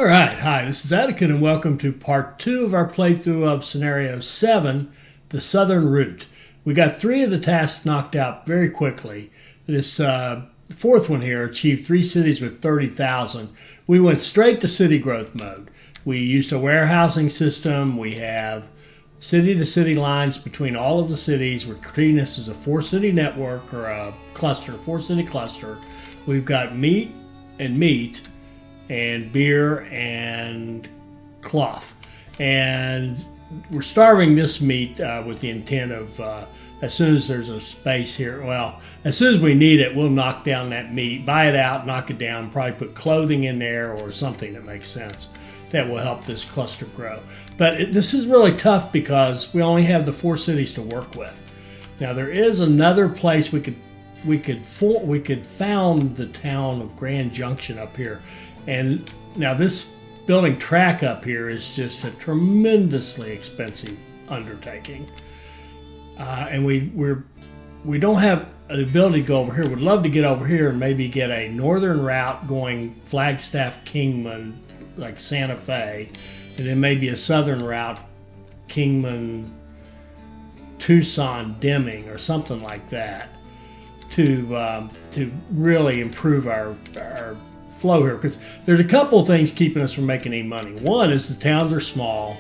All right, hi, this is Anakin, and welcome to part 2 of our playthrough of Scenario 7, the Southern Route. We got 3 of the tasks knocked out very quickly. This fourth one here achieved 3 cities with 30,000. We went straight to city growth mode. We used a warehousing system. We have city-to-city lines between all of the cities. We're treating this as a 4-city network or a cluster, 4-city cluster. We've got meat and beer and cloth. And we're starving this meat with the intent of as soon as there's a space here, well, as soon as we need it, we'll knock down that meat, buy it out, knock it down, probably put clothing in there or something that makes sense that will help this cluster grow. But this is really tough because we only have the 4 cities to work with. Now there is another place we could found the town of Grand Junction up here. And now this building track up here is just a tremendously expensive undertaking. And we don't have the ability to go over here. We'd love to get over here and maybe get a northern route going Flagstaff, Kingman, like Santa Fe, and then maybe a southern route Kingman, Tucson, Deming, or something like that to really improve our flow here, because there's a couple of things keeping us from making any money. One is the towns are small.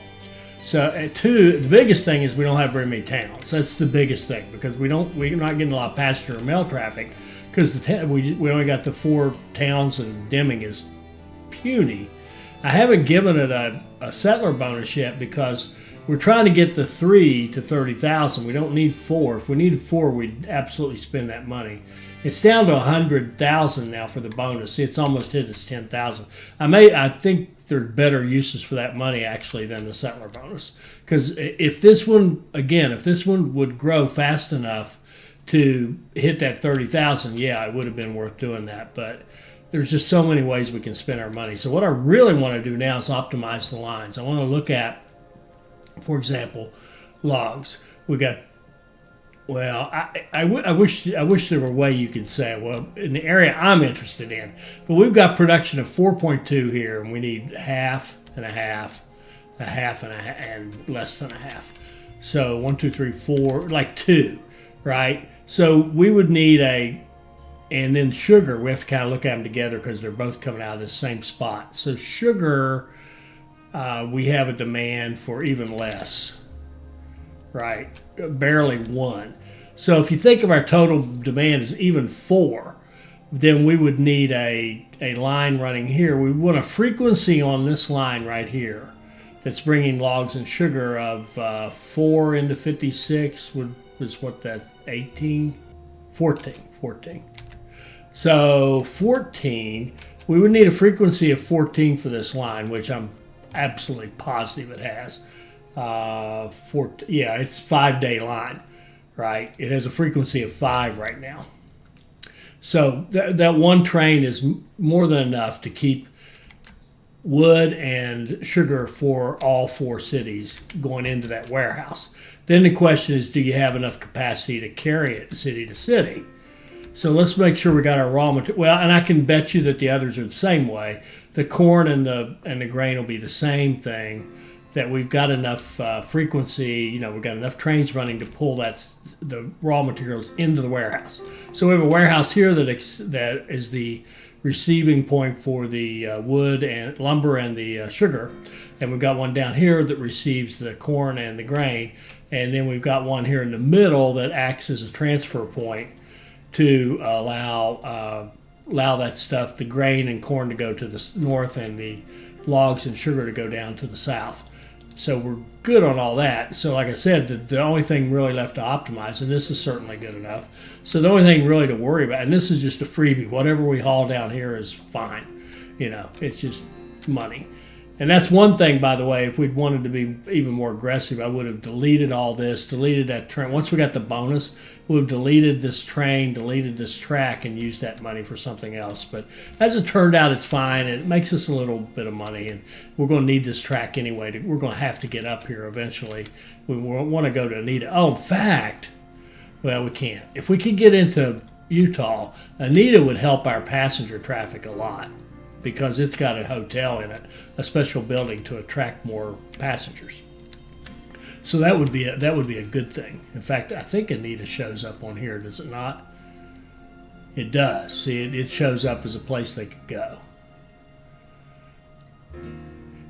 So, 2, the biggest thing is we don't have very many towns. That's the biggest thing, because we're not getting a lot of passenger or mail traffic, because we only got the 4 towns, and Deming is puny. I haven't given it a settler bonus yet because we're trying to get the 3 to 30,000. We don't need 4. If we needed 4, we'd absolutely spend that money. It's down to 100,000 now for the bonus. See, it's almost hit its 10,000. I think there's better uses for that money actually than the settler bonus. Because if this one would grow fast enough to hit that 30,000, yeah, it would have been worth doing that. But there's just so many ways we can spend our money. So what I really want to do now is optimize the lines. I want to look at, for example, logs. We got. Well, I wish there were a way you could say, well, in the area I'm interested in, but we've got production of 4.2 here, and we need half and a half, and less than a half. So 1, 2, 3, 4, like 2, right? So we would need and then sugar. We have to kind of look at them together because they're both coming out of the same spot. So sugar, we have a demand for even less, right? Barely 1. So if you think of our total demand as even 4, then we would need a line running here. We want a frequency on this line right here that's bringing logs and sugar of 4 into 56 was what that 18? 14. So 14, we would need a frequency of 14 for this line, which I'm absolutely positive it has. It's 5-day line, right? It has a frequency of 5 right now. So that one train is more than enough to keep wood and sugar for all 4 cities going into that warehouse. Then the question is, do you have enough capacity to carry it city to city? So let's make sure we got our raw material. Well, and I can bet you that the others are the same way. The corn and the grain will be the same thing. That we've got enough frequency, we've got enough trains running to pull the raw materials into the warehouse. So we have a warehouse here that is the receiving point for the wood and lumber and the sugar, and we've got one down here that receives the corn and the grain, and then we've got one here in the middle that acts as a transfer point to allow that stuff, the grain and corn, to go to the north and the logs and sugar to go down to the south. So we're good on all that. So like I said, the only thing really left to optimize, and this is certainly good enough. So the only thing really to worry about, and this is just a freebie, whatever we haul down here is fine. It's just money. And that's one thing, by the way, if we'd wanted to be even more aggressive, I would have deleted all this, deleted that train. Once we got the bonus, we would have deleted this train, deleted this track, and used that money for something else. But as it turned out, it's fine. It makes us a little bit of money, and we're going to need this track anyway. We're going to have to get up here eventually. We want to go to Anita. Oh, in fact, well, we can't. If we could get into Utah, Anita would help our passenger traffic a lot. because it's got a hotel in it, a special building to attract more passengers. So that would be a good thing. In fact, I think Anita shows up on here, does it not? It does. See, it shows up as a place they could go.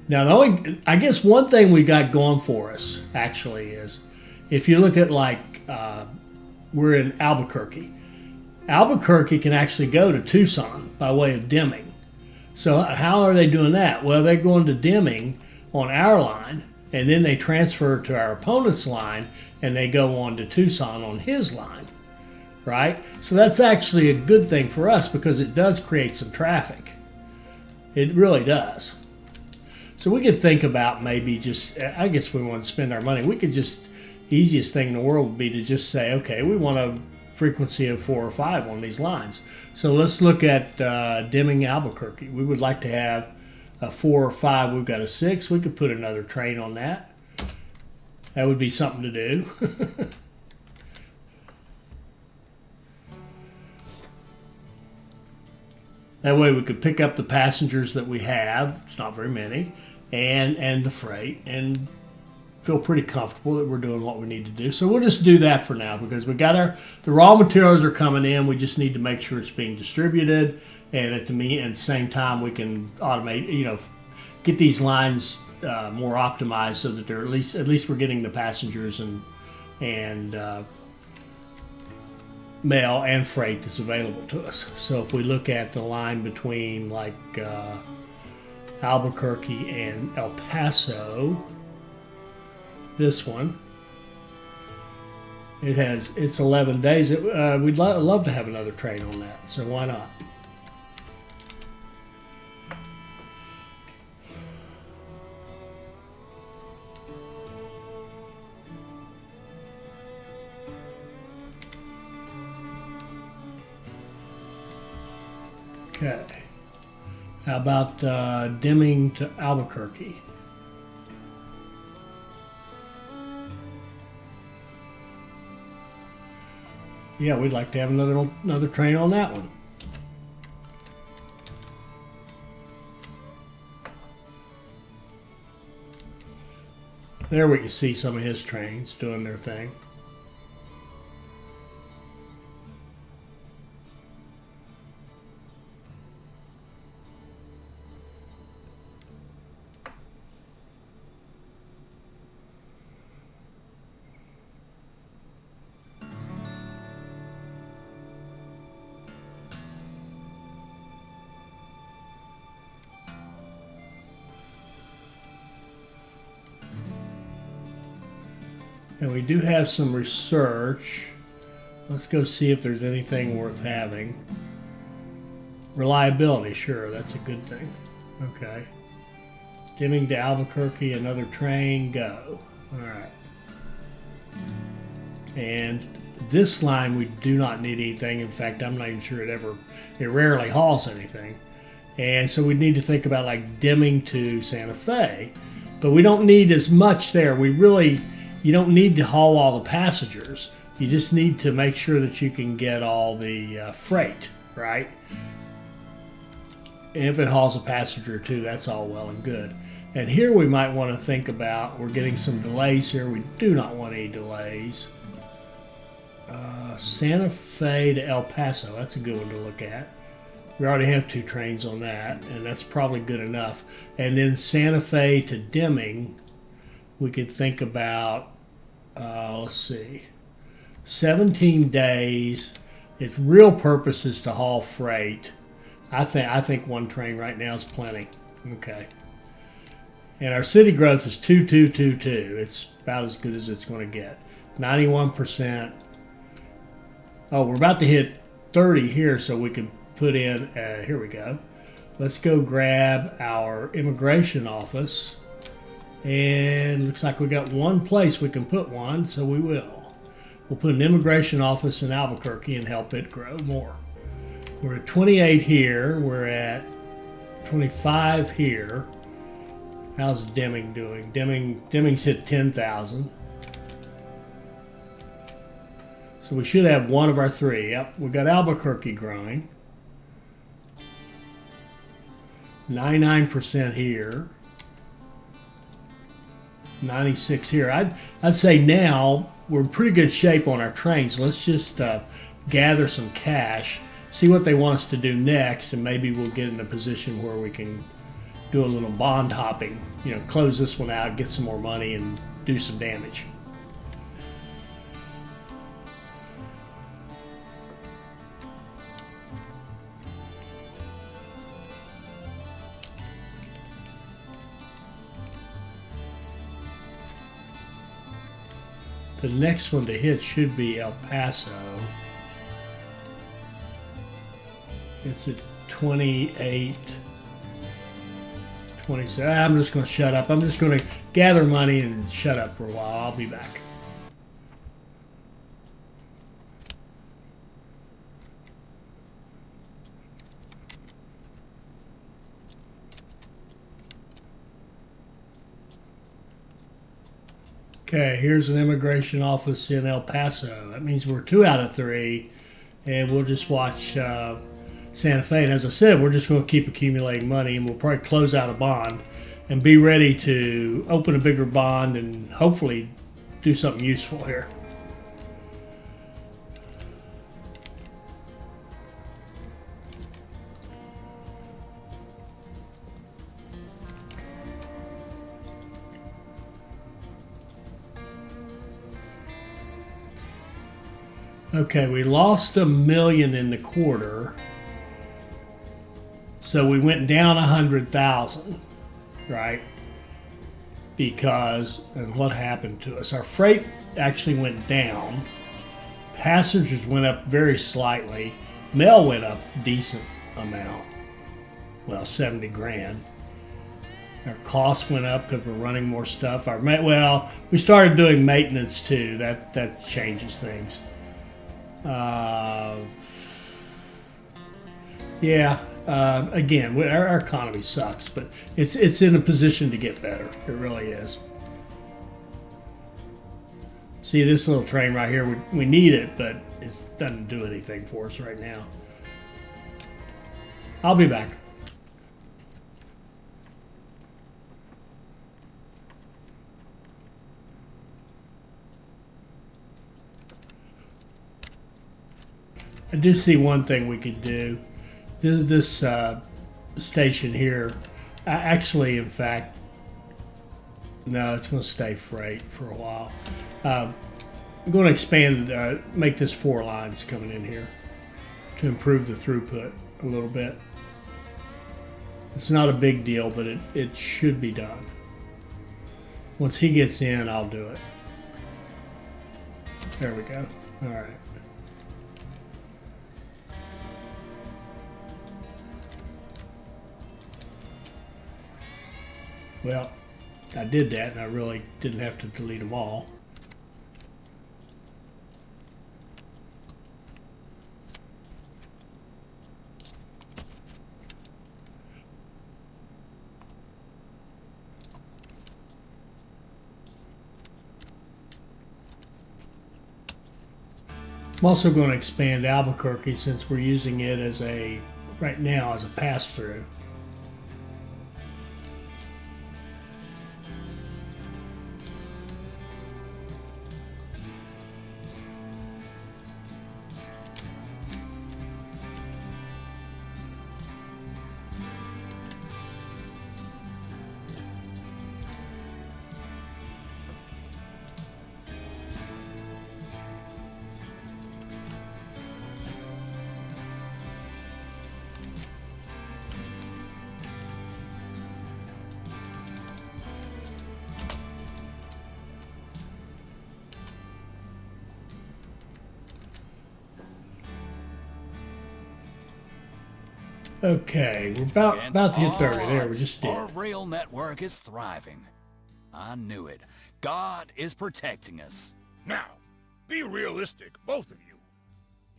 Now, I guess one thing we got going for us actually is, if you look at like we're in Albuquerque. Albuquerque can actually go to Tucson by way of Deming. So how are they doing that? Well, they're going to Deming on our line, and then they transfer to our opponent's line, and they go on to Tucson on his line, right? So that's actually a good thing for us because it does create some traffic. It really does. So we could think about maybe just, I guess we want to spend our money. We could just, easiest thing in the world would be to just say, okay, we want a frequency of 4 or 5 on these lines. So let's look at Deming Albuquerque. We would like to have a 4 or 5. We've got a 6. We could put another train on that. That would be something to do. That way we could pick up the passengers that we have. It's not very many. And the freight, and feel pretty comfortable that we're doing what we need to do. So we'll just do that for now because we got the raw materials are coming in. We just need to make sure it's being distributed, and at the same time we can automate, get these lines more optimized so that they're at least we're getting the passengers and mail and freight that's available to us. So if we look at the line between like Albuquerque and El Paso, this one, it's 11 days. We'd love to have another train on that, so why not? Okay. How about Deming to Albuquerque? Yeah, we'd like to have another train on that one. There we can see some of his trains doing their thing. And we do have some research. Let's go see if there's anything worth having. Reliability, sure, that's a good thing. Okay. Deming to Albuquerque, another train, go. All right. And this line, we do not need anything. In fact, I'm not even sure it rarely hauls anything. And so we need to think about like Deming to Santa Fe, but we don't need as much there. You don't need to haul all the passengers. You just need to make sure that you can get all the freight, right? And if it hauls a passenger or two, that's all well and good. And here we might want to think about, we're getting some delays here. We do not want any delays. Santa Fe to El Paso, that's a good one to look at. We already have 2 trains on that, and that's probably good enough. And then Santa Fe to Deming, we could think about, let's see, 17 days. Its real purpose is to haul freight. I think 1 train right now is plenty. Okay. And our city growth is 2222. It's about as good as it's going to get. 91%. Oh, we're about to hit 30 here, so we can put in, here we go. Let's go grab our immigration office. And looks like we got 1 place we can put one, so we will. We'll put an immigration office in Albuquerque and help it grow more. We're at 28 here. We're at 25 here. How's Deming doing? Deming's hit 10,000. So we should have 1 of our 3. Yep, we got Albuquerque growing. 99% here. 96 here. I'd say now we're in pretty good shape on our trains. Let's just gather some cash, see what they want us to do next, and maybe we'll get in a position where we can do a little bond hopping. You know, close this one out, get some more money, and do some damage. The next one to hit should be El Paso. It's at 28, 27. I'm just going to shut up. I'm just going to gather money and shut up for a while. I'll be back. Okay, here's an immigration office in El Paso. That means we're 2 out of 3, and we'll just watch Santa Fe. And as I said, we're just going to keep accumulating money, and we'll probably close out a bond and be ready to open a bigger bond and hopefully do something useful here. Okay, we lost $1 million in the quarter, so we went down 100,000, right? Because, and what happened to us? Our freight actually went down. Passengers went up very slightly. Mail went up a decent amount. Well, 70 grand. Our costs went up because we're running more stuff. We started doing maintenance too. That changes things. Again, our economy sucks, but it's in a position to get better. It really is. See this little train right here? We need it, but it doesn't do anything for us right now. I'll be back. I do see one thing we could do. This station here, actually, in fact, no, it's going to stay freight for a while. I'm going to expand, make this 4 lines coming in here to improve the throughput a little bit. It's not a big deal, but it should be done. Once he gets in, I'll do it. There we go. All right. Well, I did that, and I really didn't have to delete them all. I'm also going to expand Albuquerque since we're using it as right now as a pass-through. Okay, we're about to hit 30. There, we just did. Our rail network is thriving. I knew it. God is protecting us. Now, be realistic, both of you.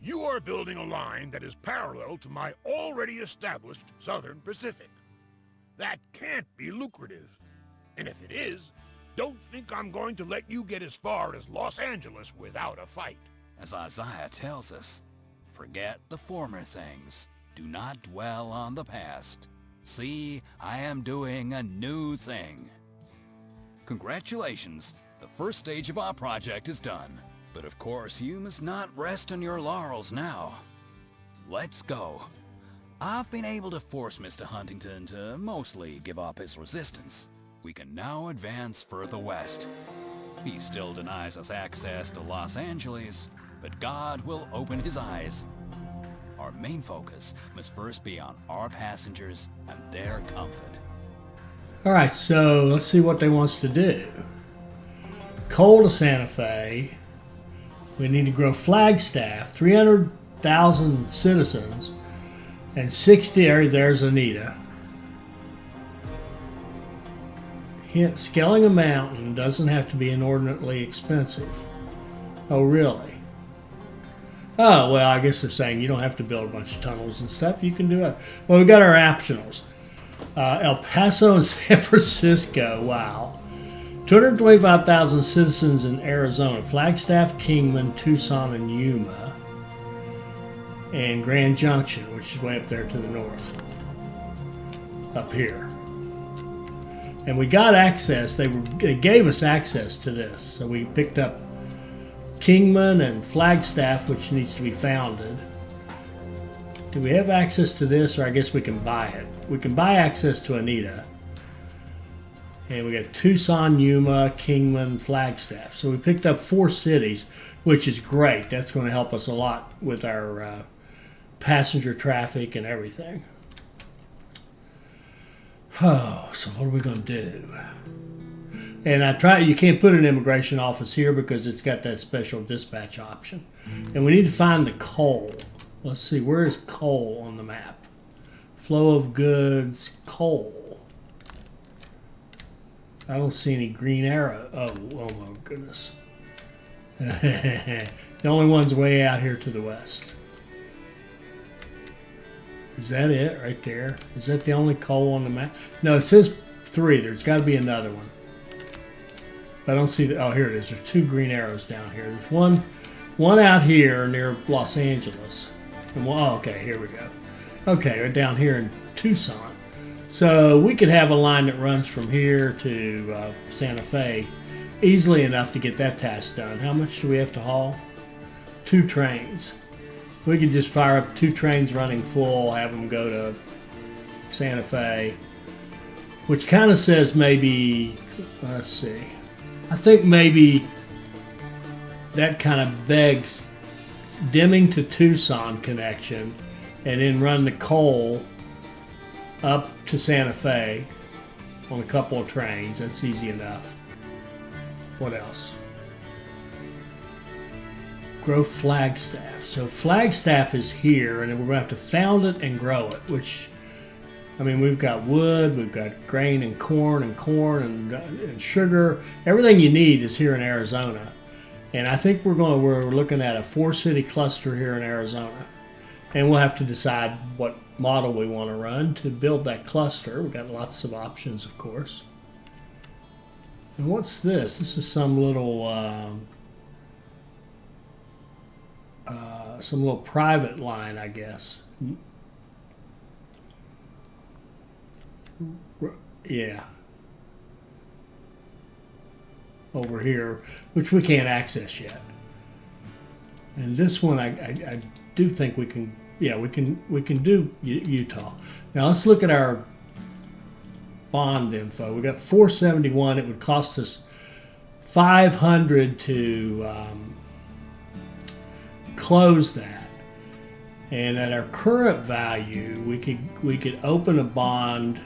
You are building a line that is parallel to my already established Southern Pacific. That can't be lucrative. And if it is, don't think I'm going to let you get as far as Los Angeles without a fight. As Isaiah tells us, forget the former things. Do not dwell on the past. See, I am doing a new thing. Congratulations, the first stage of our project is done. But of course, you must not rest on your laurels now. Let's go. I've been able to force Mr. Huntington to mostly give up his resistance. We can now advance further west. He still denies us access to Los Angeles, but God will open his eyes. Our main focus must first be on our passengers and their comfort. All right, so let's see what they want us to do. Coal to Santa Fe. We need to grow Flagstaff, 300,000 citizens, and 60, there's Anita. Hint, scaling a mountain doesn't have to be inordinately expensive. Oh, really? Oh, well, I guess they're saying you don't have to build a bunch of tunnels and stuff. You can do it. Well, we got our optionals. El Paso and San Francisco, wow. 225,000 citizens in Arizona. Flagstaff, Kingman, Tucson, and Yuma. And Grand Junction, which is way up there to the north. Up here. And we got access. They gave us access to this. So we picked up Kingman and Flagstaff, which needs to be founded. Do we have access to this, or I guess we can buy it? We can buy access to Anita. And we got Tucson, Yuma, Kingman, Flagstaff. So we picked up 4 cities, which is great. That's going to help us a lot with our passenger traffic and everything. Oh, so what are we going to do? And you can't put an immigration office here because it's got that special dispatch option. And we need to find the coal. Let's see, where is coal on the map? Flow of goods, coal. I don't see any green arrow. Oh my goodness. The only one's way out here to the west. Is that it right there? Is that the only coal on the map? No, it says 3. There's got to be another one. But I don't see oh, here it is. There's 2 green arrows down here. There's one out here near Los Angeles. And okay, here we go. Okay, right down here in Tucson. So we could have a line that runs from here to Santa Fe easily enough to get that task done. How much do we have to haul? 2 trains. We could just fire up 2 trains running full, have them go to Santa Fe, which kind of says maybe, let's see, I think maybe that kind of begs Deming to Tucson connection and then run the coal up to Santa Fe on a couple of trains. That's easy enough. What else? Grow Flagstaff. So Flagstaff is here, and then we're going to have to found it and grow it, which, I mean, we've got wood, we've got grain and corn and sugar. Everything you need is here in Arizona. And I think we're looking at a 4-city cluster here in Arizona. And we'll have to decide what model we want to run to build that cluster. We've got lots of options, of course. And what's this? This is some little private line, I guess. Yeah. Over here, which we can't access yet. And this one, I do think we can. Yeah, we can do Utah. Now let's look at our bond info. We got 471. It would cost us 500 to close that. And at our current value, we could open a bond.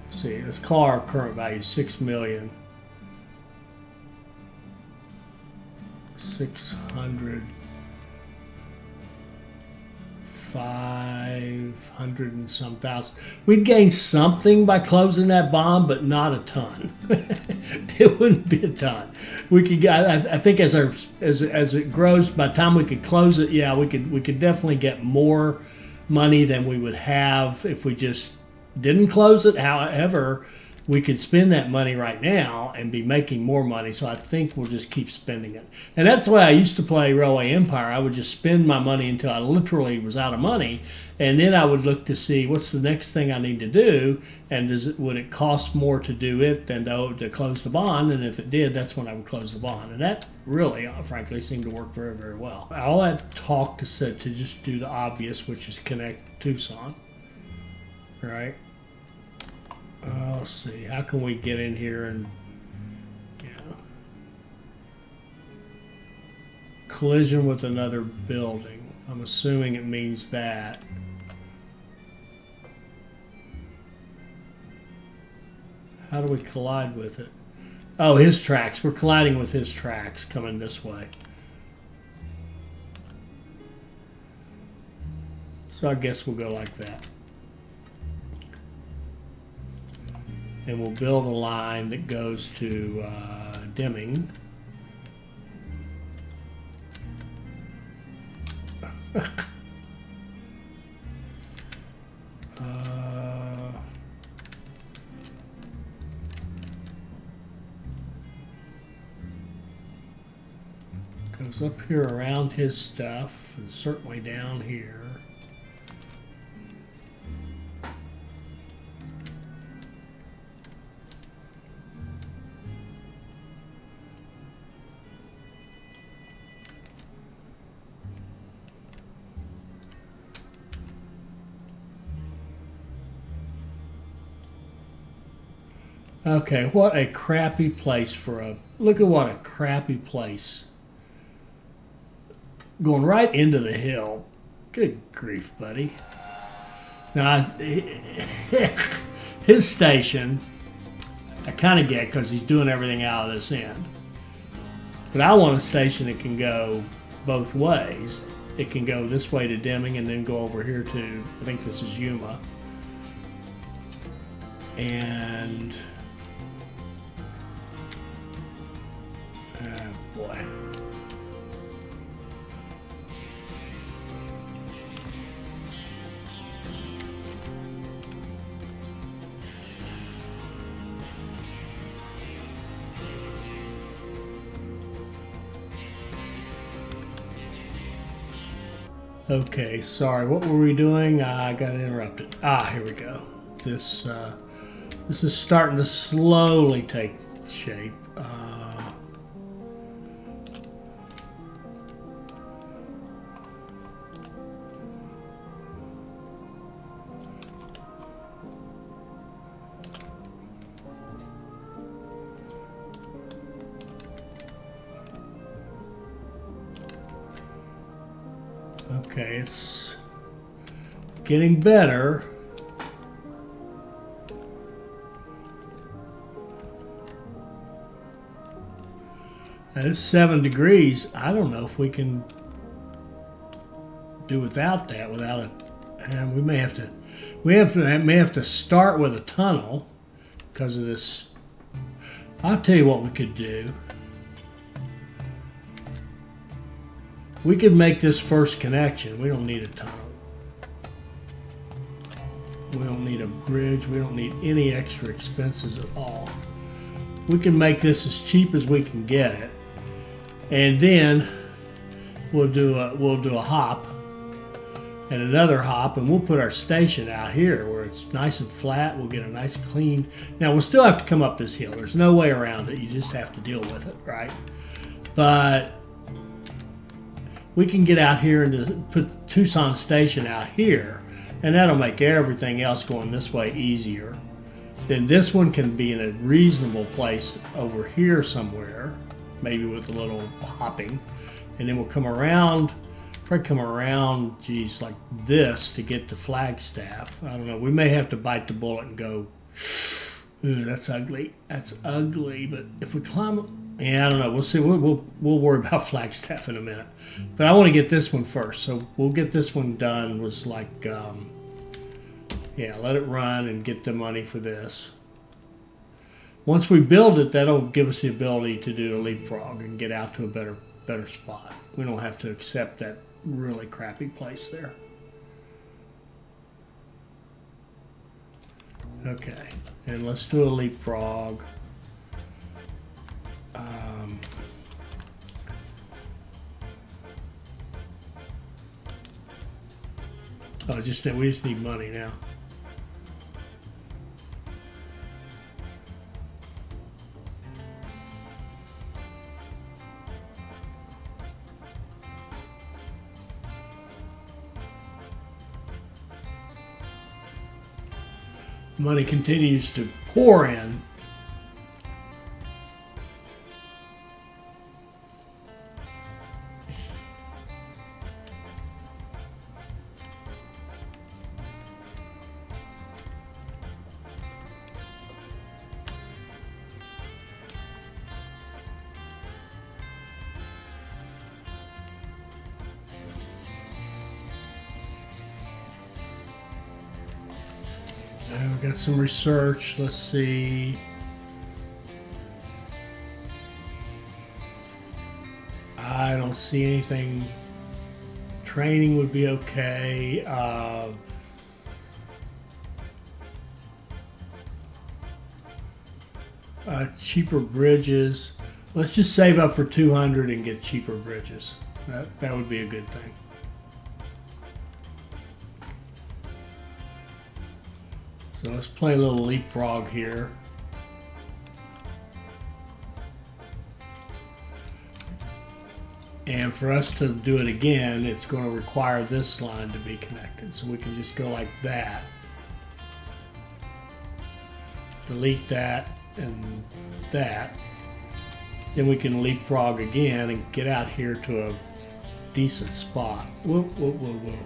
Let's see, let's call our current value $6 million. 600. 500 and some thousand. We'd gain something by closing that bond, but not a ton. It wouldn't be a ton. We could. I think as it grows, by the time we could close it, yeah, we could definitely get more money than we would have if we just didn't close it. However, we could spend that money right now and be making more money. So I think we'll just keep spending it. And that's the way I used to play Railway Empire. I would just spend my money until I literally was out of money. And then I would look to see what's the next thing I need to do. And would it cost more to do it than to close the bond? And if it did, that's when I would close the bond. And that really, frankly, seemed to work very, very well. All that talk to just do the obvious, which is connect Tucson. Right? Let's see. How can we get in here and, collision with another building? I'm assuming it means that. How do we collide with it? Oh, his tracks. We're colliding with his tracks coming this way. So I guess we'll go like that. And we'll build a line that goes to Deming. Goes up here around his stuff, and certainly down here. Okay, what a crappy place for a... Look at what a crappy place. Going right into the hill. Good grief, buddy. Now, his station, I kind of get because he's doing everything out of this end. But I want a station that can go both ways. It can go this way to Deming and then go over here to, I think this is Yuma. And... oh, boy. Okay, sorry. What were we doing? I got interrupted. Here we go. This is starting to slowly take shape. Okay, it's getting better. And it's 7 degrees. I don't know if we can do without that, without it. And we may have to start with a tunnel because of this. I'll tell you what we could do. We could make this first connection. We don't need a tunnel. We don't need a bridge. We don't need any extra expenses at all. We can make this as cheap as we can get it. And then we'll do a hop and another hop, and we'll put our station out here where it's nice and flat. We'll get a nice clean. Now we'll still have to come up this hill. There's no way around it. You just have to deal with it, right? But we can get out here and put Tucson Station out here, and that'll make everything else going this way easier. Then this one can be in a reasonable place over here somewhere, maybe with a little hopping, and then we'll come around, geez, like this to get to Flagstaff. I don't know. We may have to bite the bullet and go, ooh, that's ugly. That's ugly. But if we climb, yeah, I don't know. We'll see. We'll worry about Flagstaff in a minute. But I want to get this one first, so we'll get this one done. Was like, yeah, let it run and get the money for this. Once we build it, that'll give us the ability to do a leapfrog and get out to a better spot. We don't have to accept that really crappy place there. Okay, and let's do a leapfrog. Oh, just that we just need money now. Money continues to pour in. We got some research. Let's see. I don't see anything. Training would be okay. Cheaper bridges. Let's just save up for 200 and get cheaper bridges. That would be a good thing. So let's play a little leapfrog here. And for us to do it again, it's going to require this line to be connected. So we can just go like that. Delete that and that. Then we can leapfrog again and get out here to a decent spot. Whoa, whoa, whoa, whoa.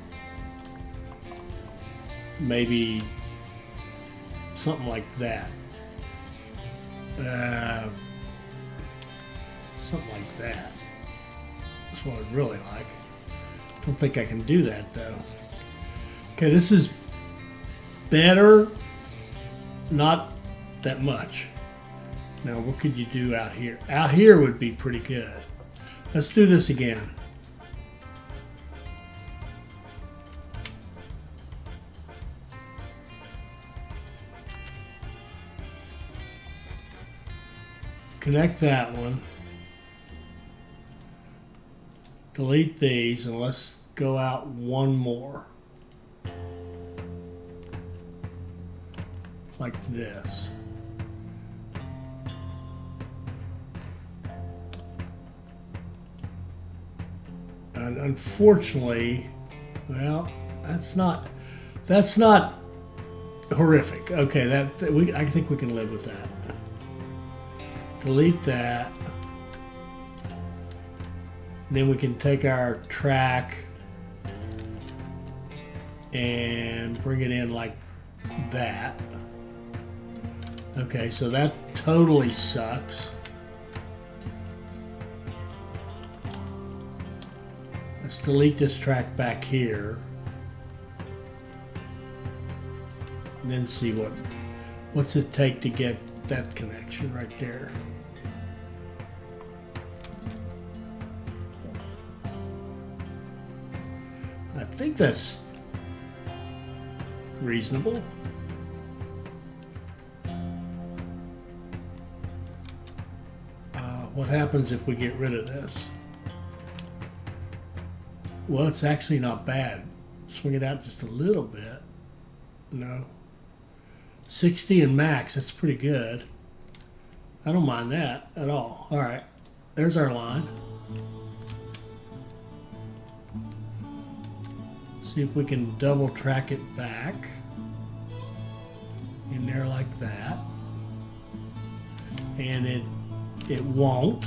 Maybe something like that. Something like that. That's what I'd really like. Don't think I can do that though. Okay, this is better. Not that much. Now, what could you do out here? Out here would be pretty good. Let's do this again. Connect that one. Delete these, and let's go out one more. Like this. And unfortunately, well, that's not horrific. Okay, I think we can live with that. Delete that. Then we can take our track and bring it in like that. Okay, so that totally sucks. Let's delete this track back here. And then see what's it take to get that connection right there. I think that's reasonable. What happens if we get rid of this? Well, it's actually not bad. Swing it out just a little bit. No. 60 and max, that's pretty good. I don't mind that at all. All right, there's our line. See if we can double track it back in there like that. And it won't.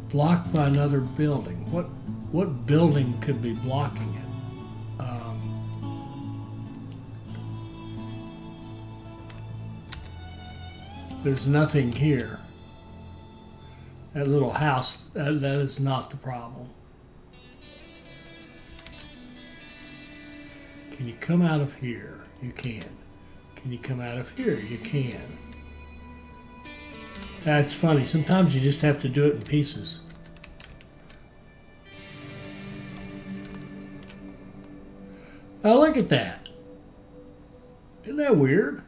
Blocked by another building. What building could be blocking it? There's nothing here. That little house, that is not the problem. Can you come out of here? You can. Can you come out of here? You can. That's funny. Sometimes you just have to do it in pieces. Oh, look at that. Isn't that weird?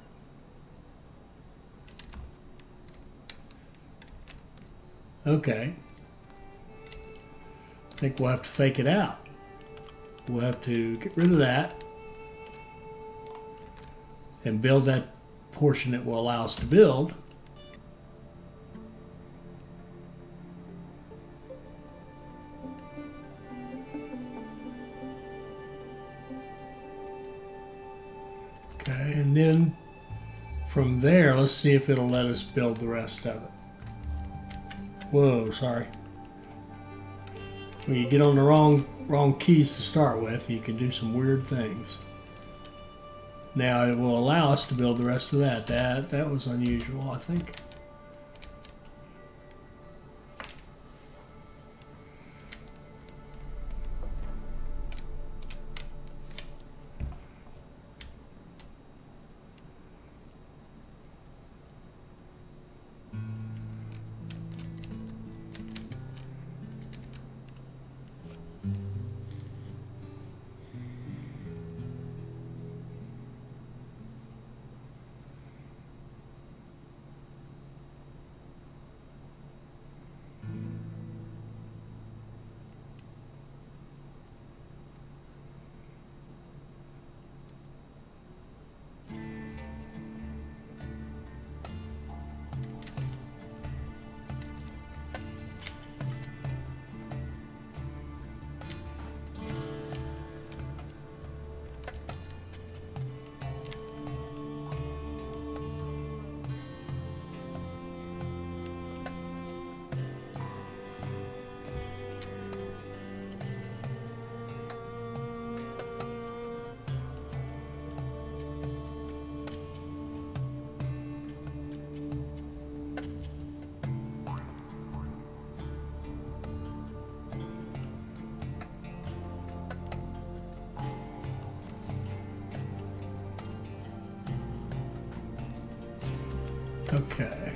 Okay. I think we'll have to fake it out. We'll have to get rid of that and build that portion that will allow us to build. Okay, and then from there, let's see if it'll let us build the rest of it. Whoa, sorry. When you get on the wrong keys to start with, you can do some weird things. Now it will allow us to build the rest of that. That was unusual, I think. Okay.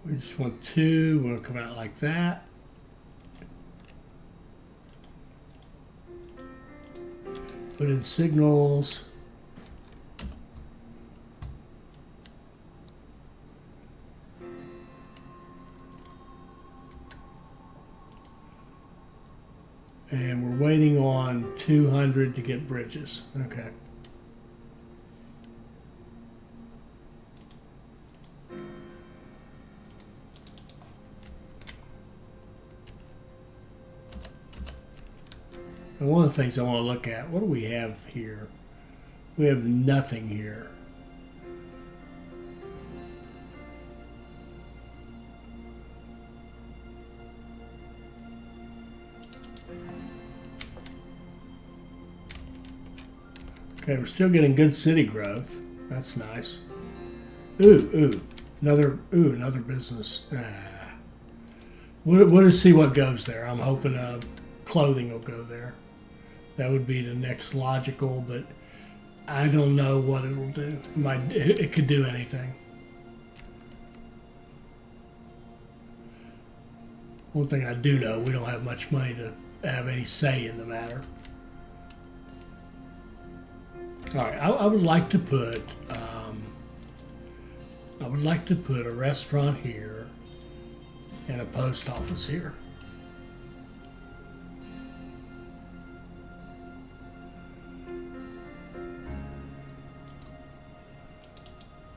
We just want two. We'll come out like that. Put in signals. And we're waiting on 200 to get bridges. Okay. And one of the things I want to look at, what do we have here? We have nothing here. Okay, we're still getting good city growth. That's nice. Another business. We'll just see what goes there. I'm hoping clothing will go there. That would be the next logical, but I don't know what it'll do. It could do anything. One thing I do know, we don't have much money to have any say in the matter. All right, I would like to put a restaurant here and a post office here.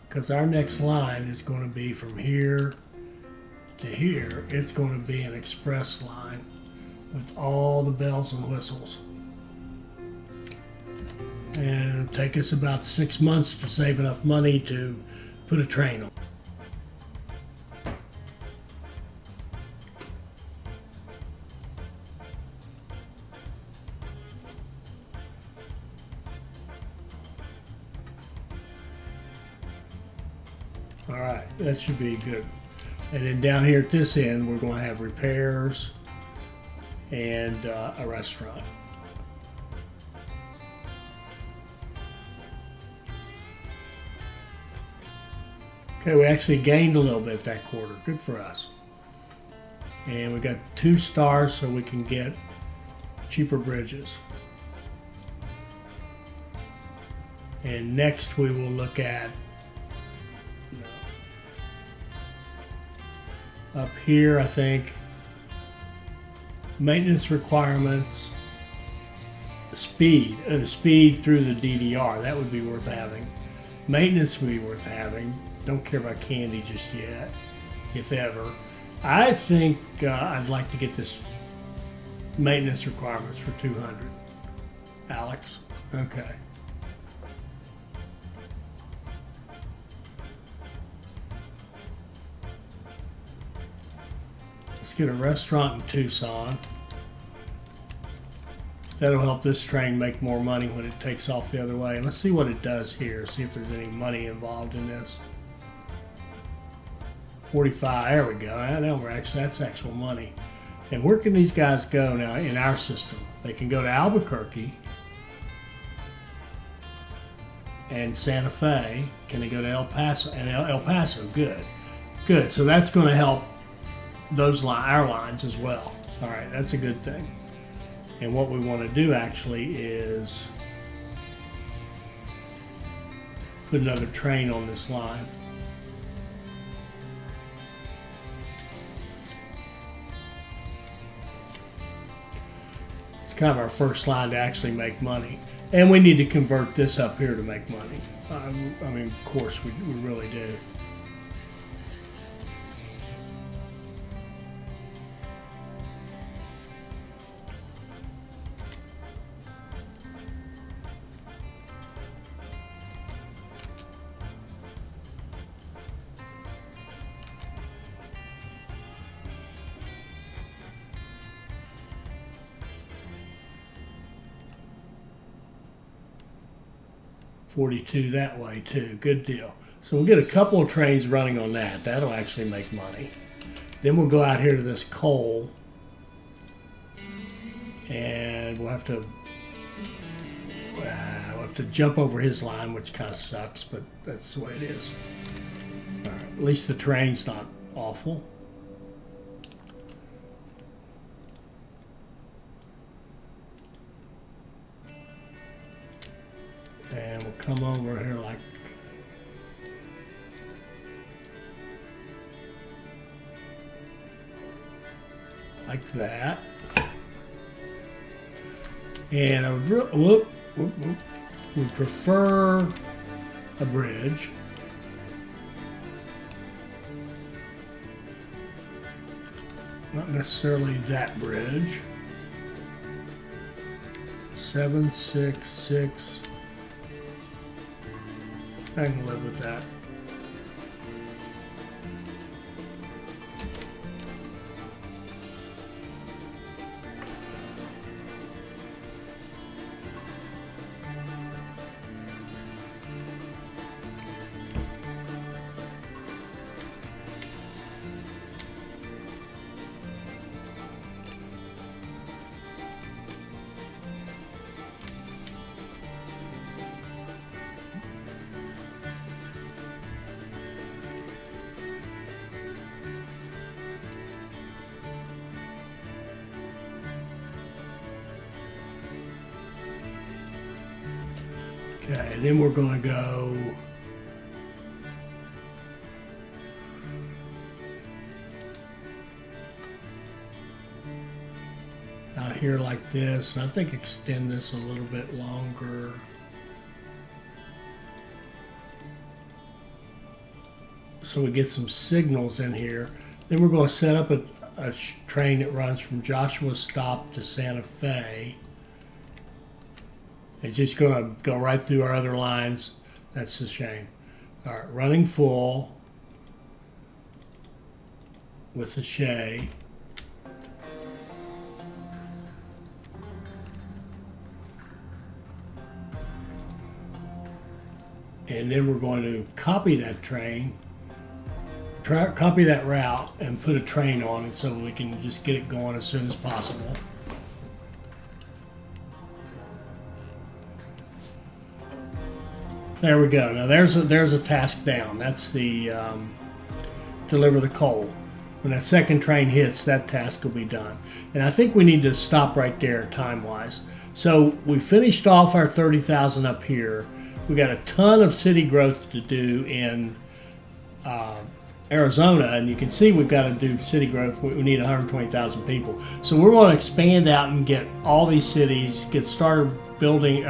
Because our next line is going to be from here to here. It's going to be an express line with all the bells and whistles. And it'll take us about 6 months to save enough money to put a train on. All right, that should be good. And then down here at this end, we're going to have repairs and a restaurant. Okay, we actually gained a little bit that quarter. Good for us. And we got 2 stars so we can get cheaper bridges. And next we will look at up here, I think, maintenance requirements, speed through the DDR. That would be worth having. Maintenance would be worth having. Don't care about candy just yet, if ever. I think I'd like to get this maintenance requirements for 200. Alex, okay. Let's get a restaurant in Tucson. That'll help this train make more money when it takes off the other way. And let's see what it does here. See if there's any money involved in this. 45, there we go. Now we're actually, that's actual money. And where can these guys go now in our system? They can go to Albuquerque and Santa Fe. Can they go to El Paso? And El Paso, good. Good, so that's gonna help those our lines as well. All right, that's a good thing. And what we want to do actually is put another train on this line. It's kind of our first line to actually make money. And we need to convert this up here to make money. I mean, of course, we really do. $42 that way too. Good deal. So we'll get a couple of trains running on that. That'll actually make money. Then we'll go out here to this coal, and we'll have to jump over his line, which kind of sucks, but that's the way it is. All right, at least the train's not awful. And we'll come over here like that. And I would prefer a bridge. Not necessarily that bridge. 766. I can live with that. Okay, and then we're going to go out here like this. I think extend this a little bit longer. So we get some signals in here. Then we're going to set up a train that runs from Joshua Stop to Santa Fe. It's just going to go right through our other lines. That's a shame. All right, running full with the Shay. And then we're going to copy that train, copy that route, and put a train on it so we can just get it going as soon as possible. There we go. Now there's a task down. That's the deliver the coal. When that second train hits, that task will be done. And I think we need to stop right there time-wise. So we finished off our 30,000 up here. We got a ton of city growth to do in Arizona, and you can see we've got to do city growth. We need 120,000 people. So we're going to expand out and get all these cities, get started building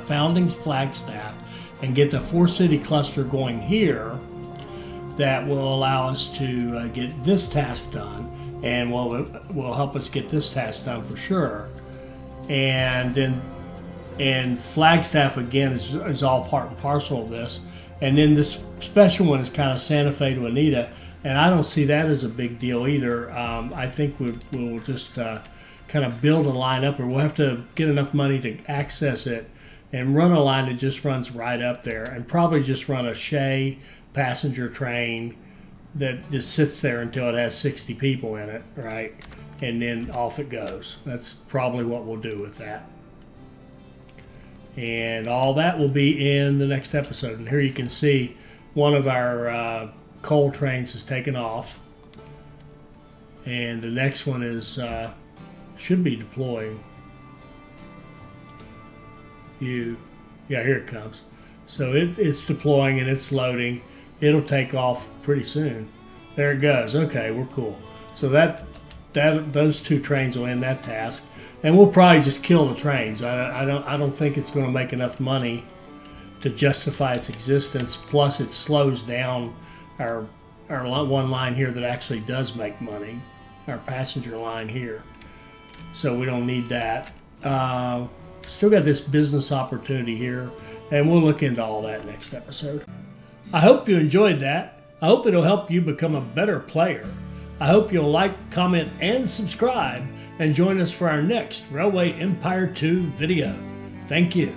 founding Flagstaff, and get the 4-city cluster going here that will allow us to get this task done, and will help us get this task done for sure. And Flagstaff again is all part and parcel of this. And then this special one is kind of Santa Fe to Anita, and I don't see that as a big deal either. I think we'll just kind of build a line up, or we'll have to get enough money to access it and run a line that just runs right up there, and probably just run a Shea passenger train that just sits there until it has 60 people in it, right? And then off it goes. That's probably what we'll do with that. And all that will be in the next episode. And here you can see one of our coal trains has taken off, and the next one is should be deploying. Yeah, here it comes. So it's deploying and it's loading. It'll take off pretty soon. There it goes. Okay, we're cool. So those 2 trains will end that task, and we'll probably just kill the trains. I don't think it's going to make enough money to justify its existence. Plus, it slows down our one line here that actually does make money, our passenger line here. So we don't need that. Still got this business opportunity here, and we'll look into all that next episode. I hope you enjoyed that. I hope it'll help you become a better player. I hope you'll like, comment, and subscribe, and join us for our next Railway Empire 2 video. Thank you.